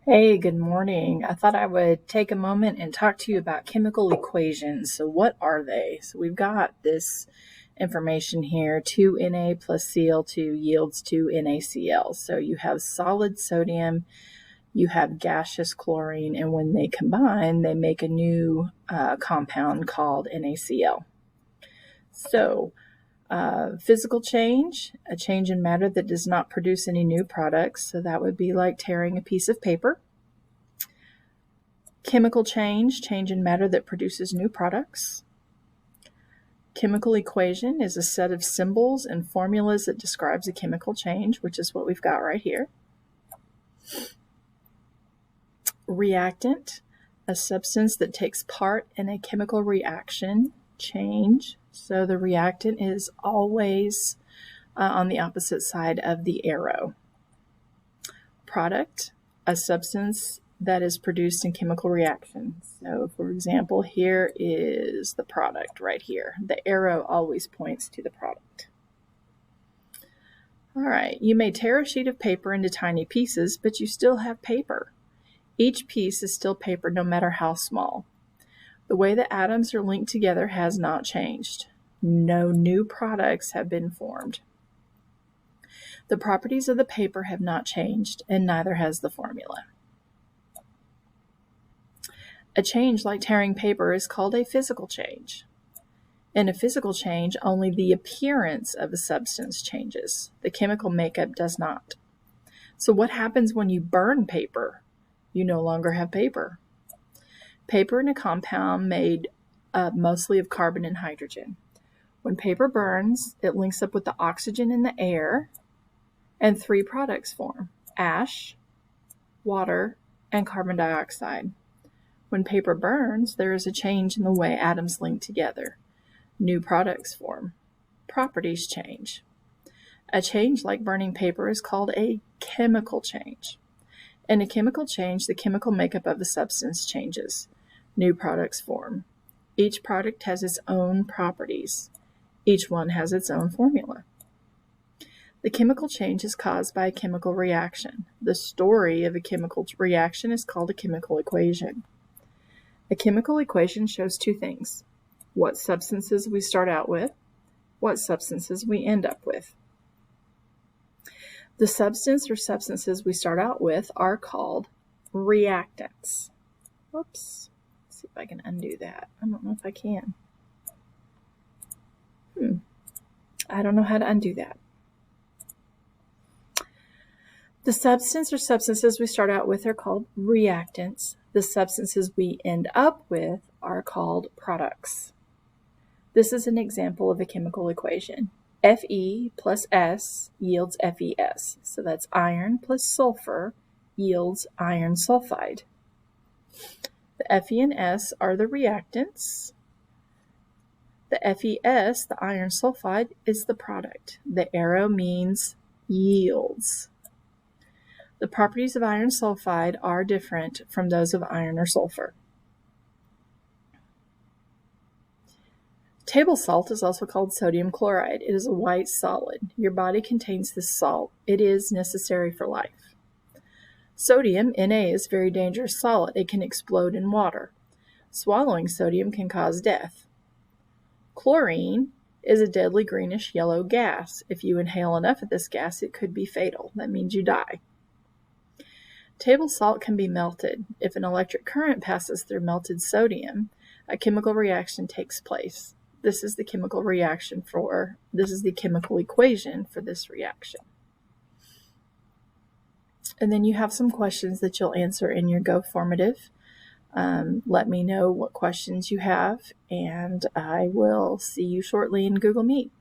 Hey, good morning. I thought I would take a moment and talk to you about chemical equations. So what are they? So we've got this information here, 2Na plus Cl2 yields 2NaCl. So you have solid sodium, you have gaseous chlorine, and when they combine, they make a new compound called NaCl. So physical change, a change in matter that does not produce any new products. So that would be like tearing a piece of paper. Chemical change, change in matter that produces new products. Chemical equation is a set of symbols and formulas that describes a chemical change, which is what we've got right here. Reactant, a substance that takes part in a chemical reaction change. So the reactant is always on the opposite side of the arrow. Product, a substance that is produced in chemical reactions. So, for example, here is the product right here. The arrow always points to the product. All right, you may tear a sheet of paper into tiny pieces, but you still have paper. Each piece is still paper no matter how small. The way the atoms are linked together has not changed. No new products have been formed. The properties of the paper have not changed, and neither has the formula. A change like tearing paper is called a physical change. In a physical change, only the appearance of a substance changes. The chemical makeup does not. So what happens when you burn paper? You no longer have paper. Paper in a compound made mostly of carbon and hydrogen. When paper burns, it links up with the oxygen in the air, and three products form: ash, water, and carbon dioxide. When paper burns, there is a change in the way atoms link together. New products form. Properties change. A change like burning paper is called a chemical change. In a chemical change, the chemical makeup of the substance changes. New products form. Each product has its own properties. Each one has its own formula. The chemical change is caused by a chemical reaction. The story of a chemical reaction is called a chemical equation. A chemical equation shows two things: what substances we start out with, what substances we end up with. The substance or substances we start out with are called reactants. Whoops. Let's see if I can undo that. I don't know if I can. I don't know how to undo that. The substance or substances we start out with are called reactants. The substances we end up with are called products. This is an example of a chemical equation. Fe plus S yields FeS. So that's iron plus sulfur yields iron sulfide. The Fe and S are the reactants. The FeS, the iron sulfide, is the product. The arrow means yields. The properties of iron sulfide are different from those of iron or sulfur. Table salt is also called sodium chloride. It is a white solid. Your body contains this salt. It is necessary for life. Sodium, Na, is a very dangerous solid. It can explode in water. Swallowing sodium can cause death. Chlorine is a deadly greenish yellow gas. If you inhale enough of this gas, it could be fatal. That means you die. Table salt can be melted. If an electric current passes through melted sodium, a chemical reaction takes place. This is the chemical equation for this reaction. And then you have some questions that you'll answer in your Go formative. Let me know what questions you have, and I will see you shortly in Google Meet.